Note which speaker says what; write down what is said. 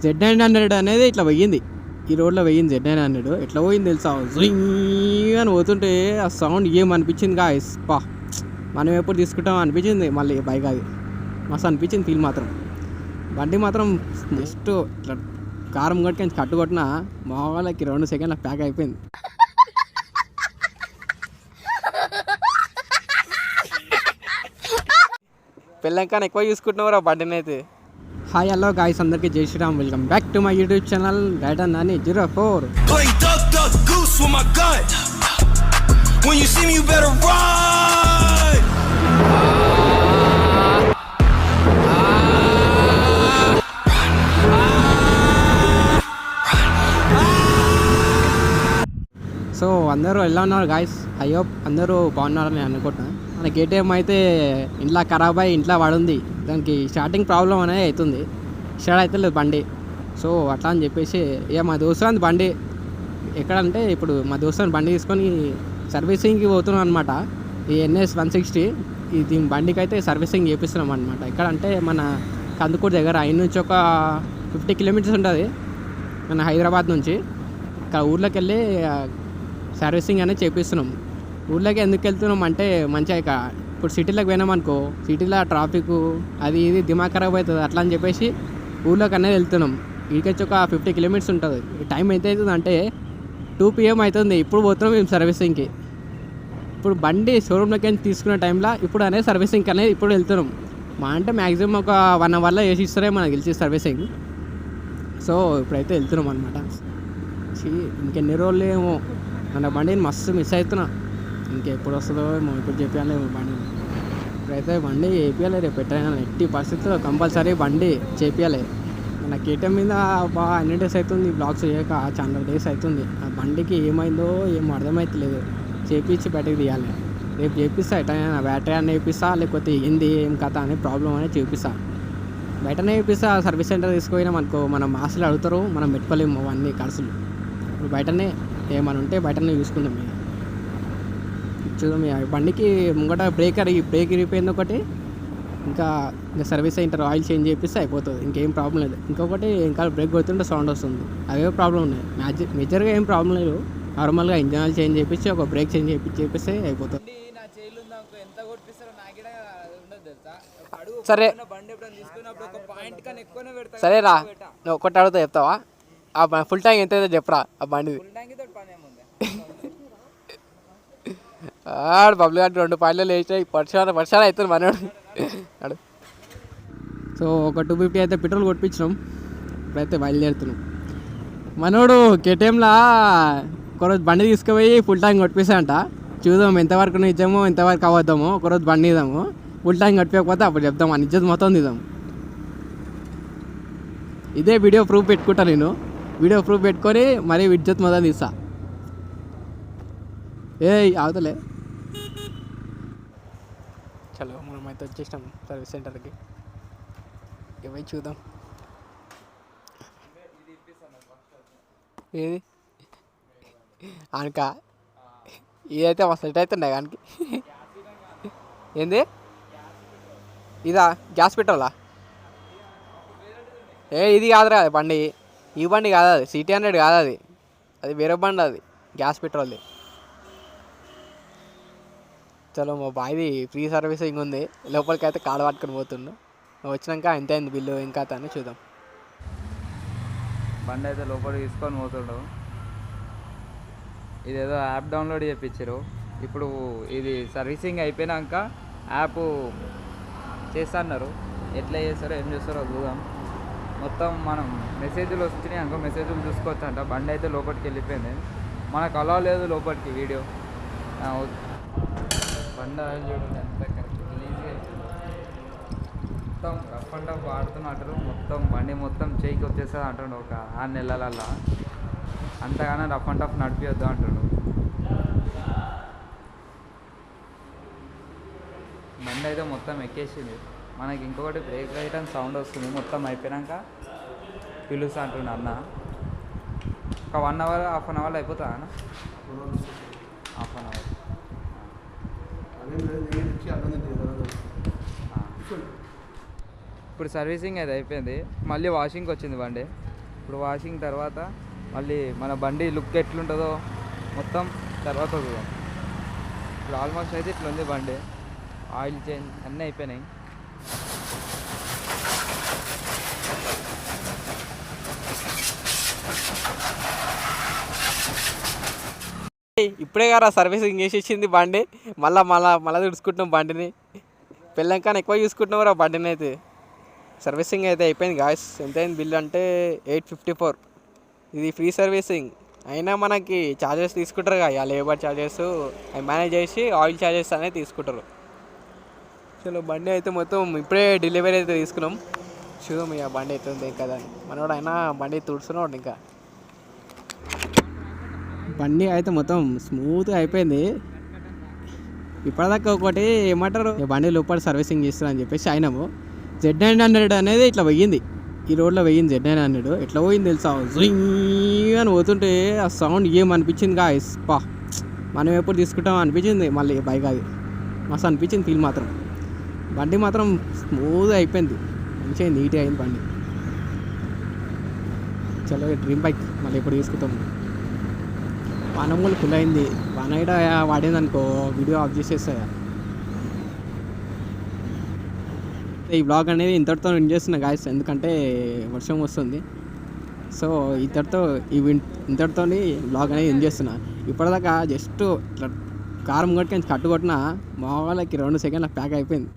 Speaker 1: Z900 అనేది ఇట్లా పోయింది, ఈ రోడ్లో పోయింది Z900. ఎట్లా పోయింది తెలుసా, జుయ్ అని పోతుంటే ఆ సౌండ్ ఏమనిపించింది గాయస్, పా మనం ఎప్పుడు తీసుకుంటాం అనిపించింది. మళ్ళీ బైక్ అది మస్తు అనిపించింది ఫీల్ మాత్రం. బండి మాత్రం జస్ట్ ఇట్లా కారం కొట్టుకొని కట్టుకొట్టిన మా వాళ్ళకి 2 సెకండ్ల ప్యాక్ అయిపోయింది. పెళ్ళంకానే ఎక్కువ చూసుకుంటున్నావు బండిని అయితే. హాయ్ హలో గాయ్స్, అందరికీ జై Shriram. Welcome back to my YouTube channel గైడన్ నాని 04. సో అందరూ ఎలా ఉన్నారు గాయస్? ఐ హోప్ అందరూ బాగున్నారని అనుకుంటున్నాను. మన కేటీఎం అయితే ఇంట్లో ఖరాబ్ అయ్యి ఇంట్లో పడుంది. దానికి స్టార్టింగ్ ప్రాబ్లం అనేది అవుతుంది, స్టార్ట్ అయితే లేదు బండి. సో అట్లా అని చెప్పేసి ఇక మా దోస్తుని బండి ఎక్కడంటే ఇప్పుడు మా దోస్తుని బండి తీసుకొని సర్వీసింగ్కి పోతున్నాం అనమాట. ఈ NS 160 దీని బండికి అయితే సర్వీసింగ్ చేపిస్తున్నాం అనమాట. ఎక్కడంటే మన కందుకూరు దగ్గర అయిన నుంచి ఒక 50 కిలోమీటర్స్ ఉంటుంది మన హైదరాబాద్ నుంచి. ఇక్కడ ఊర్లోకి వెళ్ళి సర్వీసింగ్ అనేది చేపిస్తున్నాం. ఊళ్ళోకి ఎందుకు వెళ్తున్నాం అంటే మంచిగా ఇక ఇప్పుడు సిటీలోకి పోయినామనుకో, సిటీలో ట్రాఫిక్ అది ఇది దిమాగ్ ఖరాబ్ అవుతుంది. అట్లా అని చెప్పేసి ఊళ్ళోకి అనేది వెళ్తున్నాం. ఇక్కడికి ఒక 50 కిలోమీటర్స్ ఉంటుంది. టైం ఎంత అవుతుంది అంటే 2 PM అవుతుంది. ఇప్పుడు పోతున్నాం మేము సర్వీసింగ్కి. ఇప్పుడు బండి షోరూంలోకి తీసుకునే టైంలో ఇప్పుడు అనేది సర్వీసింగ్కి అనేది ఇప్పుడు వెళ్తున్నాం. మా అంటే మ్యాక్సిమం ఒక 1 అవర్లో వేసి ఇస్తారే మనకు తెలిసి సర్వీసింగ్. సో ఇప్పుడైతే వెళ్తున్నాం అనమాట. ఇంకెన్ని రోజులు ఏమో మన బండిని మస్తు మిస్ అవుతున్నా. ఇంకెప్పుడు వస్తుందో ఏమో, ఇప్పుడు చెప్పాలేమో బండి. ఇప్పుడైతే బండి చేపియాలి, రేపు పెట్టాను ఎట్టి పరిస్థితుల్లో కంపల్సరీ బండి చేపియాలి. మన కేటీఎం మీద బాగా అన్ని డేస్ అవుతుంది బ్లాగ్స్ చేయక, చాలా డేస్ అవుతుంది. ఆ బండికి ఏమైందో ఏమో అర్థమవుతలేదు. చేపించి బయటకు తీయాలి. రేపు చేపిస్తా, ఎట్లా బ్యాటరీ అని చేపిస్తా, లేకపోతే ఏంది ఏం కథ అనే ప్రాబ్లం అనేది చూపిస్తా. బయటనే చేపిస్తా. సర్వీస్ సెంటర్ తీసుకుపోయినాం అనుకో, మనం ఆశలు అడుగుతారు, మనం పెట్టుకోలేము అవన్నీ ఖర్చులు. ఇప్పుడు బయటనే ఏమైనా ఉంటే బయటనే చూసుకుందాం. చూద్దాం. బండికి ముంగట బ్రేక్ ఇరిగిపోయింది ఒకటి, ఇంకా సర్వీస్ సెంటర్ ఆయిల్ చేంజ్ చేపిస్తే అయిపోతుంది. ఇంకేం ప్రాబ్లం లేదు. ఇంకొకటి ఇంకా బ్రేక్ కొడుతుంటే సౌండ్ వస్తుంది, అవే ప్రాబ్లం ఉన్నాయి. మేజర్గా ఏం ప్రాబ్లం లేదు. నార్మల్గా ఇంజన్ ఆయిల్ చేంజ్ చేపించి ఒక బ్రేక్ చేంజ్ చేపిస్తే అయిపోతుంది. సరే సరేరా, నువ్వు ఒకటి అడుగుతా చెప్తావా? ఆ ఫుల్ ట్యాంక్ ఎంత అయితే చెప్పరా ఆ బండిది. బబ్లు గారు 2 పాయింట్లు వేసినాయి. వర్షాలు అవుతుంది మనోడు. సో ఒక 250 అయితే పెట్రోల్ కొట్టించినాం. ఇప్పుడైతే బయలుదేరుతున్నాం. మనోడు కేటీఎంలా ఒకరోజు బండి తీసుకుపోయి ఫుల్ ట్యాంక్ కొట్టిస్తాడంట. చూద్దాం ఎంతవరకు నిజమో ఎంతవరకు అవద్దామో. ఒకరోజు బండి ఇద్దాము, ఫుల్ ట్యాంక్ కొట్టిపోకపోతే అప్పుడు చెప్దాం. ఆ నిజం మొత్తం తీద్దాం. ఇదే వీడియో ప్రూఫ్ పెట్టుకుంటా నేను. వీడియో ప్రూఫ్ పెట్టుకొని మరీ విద్యుత్ మొదలు తీస్తా. అవతలే చలో, మనమైతే వచ్చేసినాం సర్వీస్ సెంటర్కి. ఇవి చూద్దాం. ఏది అనక ఇదైతే మా సెట్ అవుతుండే కానీ. ఏంది ఇదా గ్యాస్ పెట్రోలా? ఇది కాదురా బండి, ఈ బండి కాదు అది. CT 100 కాదు అది, అది వేరే బండి, అది గ్యాస్ పెట్రోల్ది. చలో, మా బాయ్ది ఫ్రీ సర్వీసింగ్ ఉంది. లోపలికి అయితే కార్డు పట్టుకొని పోతుండు. వచ్చినాక ఎంత అయింది బిల్లు ఇంకా అని చూద్దాం.
Speaker 2: బండి అయితే లోపలికి తీసుకొని పోతుండు. ఇదేదో యాప్ డౌన్లోడ్ చేయించారు. ఇప్పుడు ఇది సర్వీసింగ్ అయిపోయినాక యాప్ చేస్తున్నారు. ఎట్లా చేస్తారో ఏం చేస్తారో చూద్దాం. మొత్తం మనం మెసేజ్లు వస్తున్నాయి అనుకో, మెసేజ్లు చూసుకోవచ్చు అంట. బండి అయితే లోపలికి వెళ్ళిపోయింది. మనకు అలా లేదు లోపలికి వీడియో. బండి చూడండి ఎంత గలీజ్గా మొత్తం రఫ్ అండ్ టఫ్ వాడుతున్నట్టు. మొత్తం బండి మొత్తం చేయికి వచ్చేస్తుంది అంటుండు. ఒక 6 నెలలల్లా అంతగానో రఫ్ అండ్ టఫ్ నడిపియొద్దు అంటుండు. బండి అయితే మొత్తం ఎక్కేసింది. మనకి ఇంకొకటి బ్రేక్ లైట్ అని సౌండ్ వస్తుంది. మొత్తం అయిపోయాక పిలుస్తా అంటుండు అన్న. ఒక 1 అవర్ హాఫ్ అన్ అవర్లో అయిపోతుందా అన్న? Half an hour. ఇప్పుడు సర్వీసింగ్ అయితే అయిపోయింది. మళ్ళీ వాషింగ్కి వచ్చింది బండి. ఇప్పుడు వాషింగ్ తర్వాత మళ్ళీ మన బండి లుక్ ఎట్లుంటుందో మొత్తం తర్వాత చూద్దాం. ఇప్పుడు ఆల్మోస్ట్ అయితే ఇట్లా ఉంది బండి. ఆయిల్ చేంజ్ అన్నీ అయిపోయినాయి.
Speaker 1: ఇప్పుడే కదా సర్వీసింగ్ చేసి ఇచ్చింది బండి. మళ్ళీ చూసుకుంటున్నాం బండిని. పెళ్ళంకానే ఎక్కువ చూసుకుంటున్నాం ఆ బండిని అయితే. సర్వీసింగ్ అయితే అయిపోయింది గాయస్. ఎంత అయింది బిల్ అంటే 854. ఇది ఫ్రీ సర్వీసింగ్ అయినా మనకి ఛార్జెస్ తీసుకుంటారు కదా, లేబర్ ఛార్జెస్ అవి మేనేజ్ చేసి ఆయిల్ ఛార్జెస్ అనేది తీసుకుంటారు. చలో బండి అయితే మొత్తం ఇప్పుడే డెలివరీ అయితే తీసుకున్నాం. చూద్దాం ఇక బండి అవుతుంది కదా అని. మనోడు అయినా బండి తుడుస్తున్నాడు. ఇంకా బండి అయితే మొత్తం స్మూత్గా అయిపోయింది. ఇప్పటిదాకా ఒకటి ఏమంటారు, బండి లోపల సర్వీసింగ్ చేస్తారు అని చెప్పేసి అయినాము. Z900 అనేది ఇట్లా పోయింది, ఈ రోడ్లో పోయింది. Z900 ఎట్లా పోయింది తెలుసా, జుయింగ్ అని పోతుంటే ఆ సౌండ్ ఏమనిపించింది గాయస్. మనం ఎప్పుడు తీసుకుంటాం అనిపించింది. మళ్ళీ బైక్ అది మస్తు అనిపించింది ఫీల్ మాత్రం. బండి మాత్రం స్మూత్గా అయిపోయింది, మంచిగా నీట్గా అయింది బండి. చలో డ్రీమ్ బైక్ మళ్ళీ ఎప్పుడు తీసుకుంటాం. వానం కూడా ఫుల్ అయింది. వాన కూడా వాడింది అనుకో వీడియో ఆఫ్ చేసేస్తాయా. ఈ బ్లాగ్ అనేది ఇంతటితో ఎండ్ చేస్తున్నా గాయస్, ఎందుకంటే వర్షం వస్తుంది. సో ఇంతటితో బ్లాగ్ అనేది ఎండ్ చేస్తున్నా. ఇప్పటిదాకా జస్ట్ ఇట్లా కారం కొట్టుకొని కట్టుకొట్టిన మా వాళ్ళకి 2 సెకండ్ల ప్యాక్ అయిపోయింది.